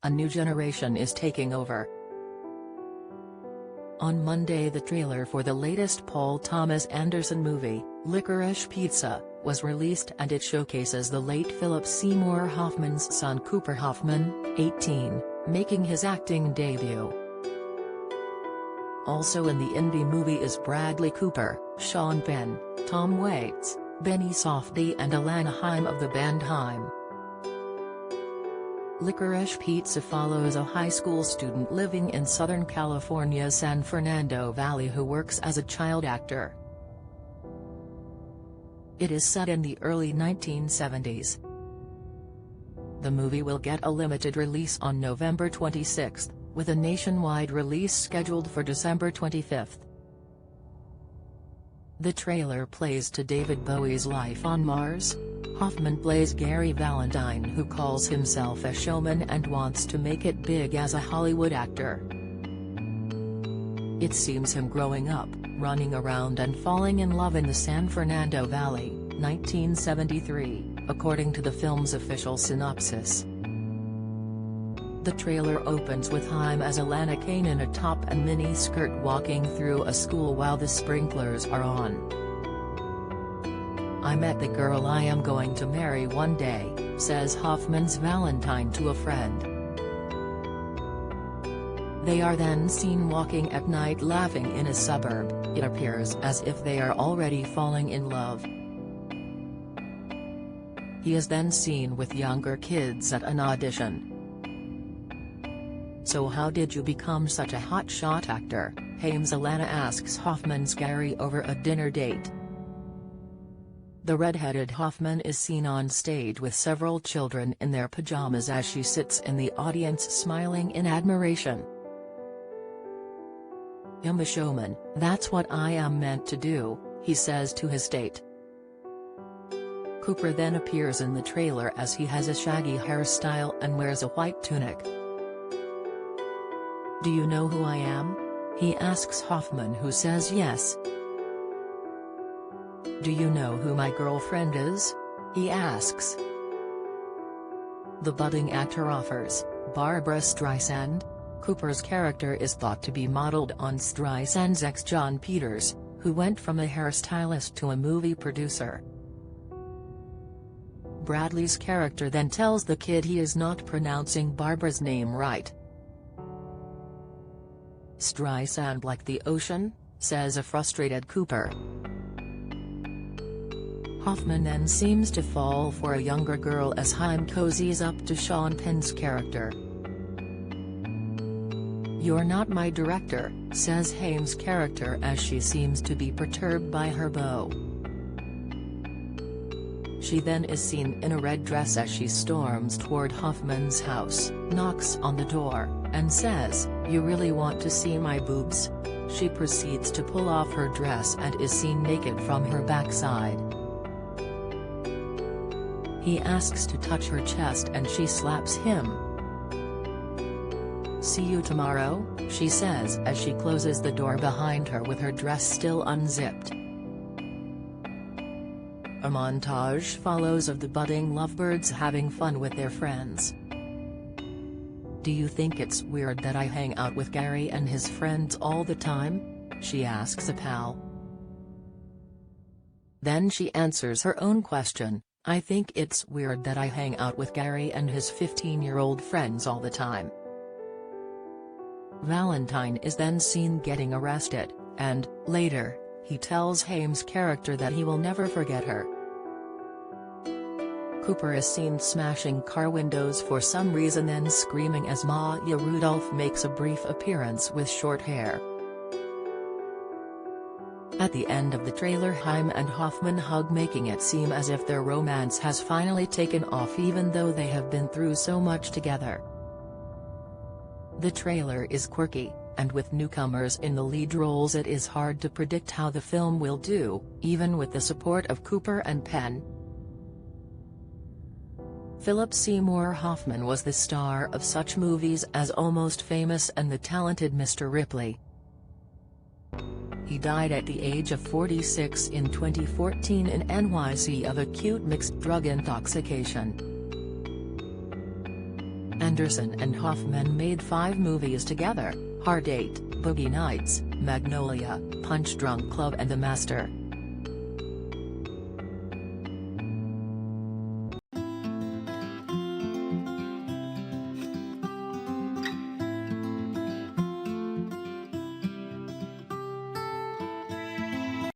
a new generation is taking over. On Monday, the trailer for the latest Paul Thomas Anderson movie, Licorice Pizza, was released, and it showcases the late Philip Seymour Hoffman's son Cooper Hoffman, 18, making his acting debut. Also in the indie movie is Bradley Cooper, Sean Penn, Tom Waits, Benny Safdie and Alana Haim of the band Haim. Licorice Pizza follows a high school student living in Southern California's San Fernando Valley who works as a child actor. It is set in the early 1970s. The movie will get a limited release on November 26, with a nationwide release scheduled for December 25. The trailer plays to David Bowie's Life on Mars. Hoffman plays Gary Valentine, who calls himself a showman and wants to make it big as a Hollywood actor. It seems him growing up, running around and falling in love in the San Fernando Valley, 1973, according to the film's official synopsis. The trailer opens with Haim as Alana Kane in a top and mini skirt walking through a school while the sprinklers are on. "I met the girl I am going to marry one day," says Hoffman's Valentine to a friend. They are then seen walking at night laughing in a suburb. It appears as if they are already falling in love. He is then seen with younger kids at an audition. "So how did you become such a hotshot actor?" Haim's Alana asks Hoffman's Gary over a dinner date. The red-headed Hoffman is seen on stage with several children in their pajamas as she sits in the audience smiling in admiration. "I'm a showman, that's what I am meant to do," he says to his date. Cooper then appears in the trailer as he has a shaggy hairstyle and wears a white tunic. "Do you know who I am?" he asks Hoffman, who says yes. "Do you know who my girlfriend is?" he asks. The budding actor offers, "Barbra Streisand." Cooper's character is thought to be modeled on Streisand's ex John Peters, who went from a hairstylist to a movie producer. Bradley's character then tells the kid he is not pronouncing Barbara's name right. "Streisand like the ocean?" says a frustrated Cooper. Hoffman then seems to fall for a younger girl as Haim cozies up to Sean Penn's character. "You're not my director," says Haim's character as she seems to be perturbed by her beau. She then is seen in a red dress as she storms toward Hoffman's house, knocks on the door, and says, "You really want to see my boobs?" She proceeds to pull off her dress and is seen naked from her backside. He asks to touch her chest and she slaps him. "See you tomorrow," she says as she closes the door behind her with her dress still unzipped. A montage follows of the budding lovebirds having fun with their friends. "Do you think it's weird that I hang out with Gary and his friends all the time?" she asks a pal. Then she answers her own question, "I think it's weird that I hang out with Gary and his 15-year-old friends all the time." Valentine is then seen getting arrested, and, later, he tells Haim's character that he will never forget her. Cooper is seen smashing car windows for some reason, then screaming as Maya Rudolph makes a brief appearance with short hair. At the end of the trailer, Haim and Hoffman hug, making it seem as if their romance has finally taken off even though they have been through so much together. The trailer is quirky, and with newcomers in the lead roles it is hard to predict how the film will do, even with the support of Cooper and Penn. Philip Seymour Hoffman was the star of such movies as Almost Famous and The Talented Mr. Ripley. He died at the age of 46 in 2014 in NYC of acute mixed drug intoxication. And Anderson and Hoffman made 5 movies together: Hard 8, Boogie Nights, Magnolia, Punch Drunk Love and The Master.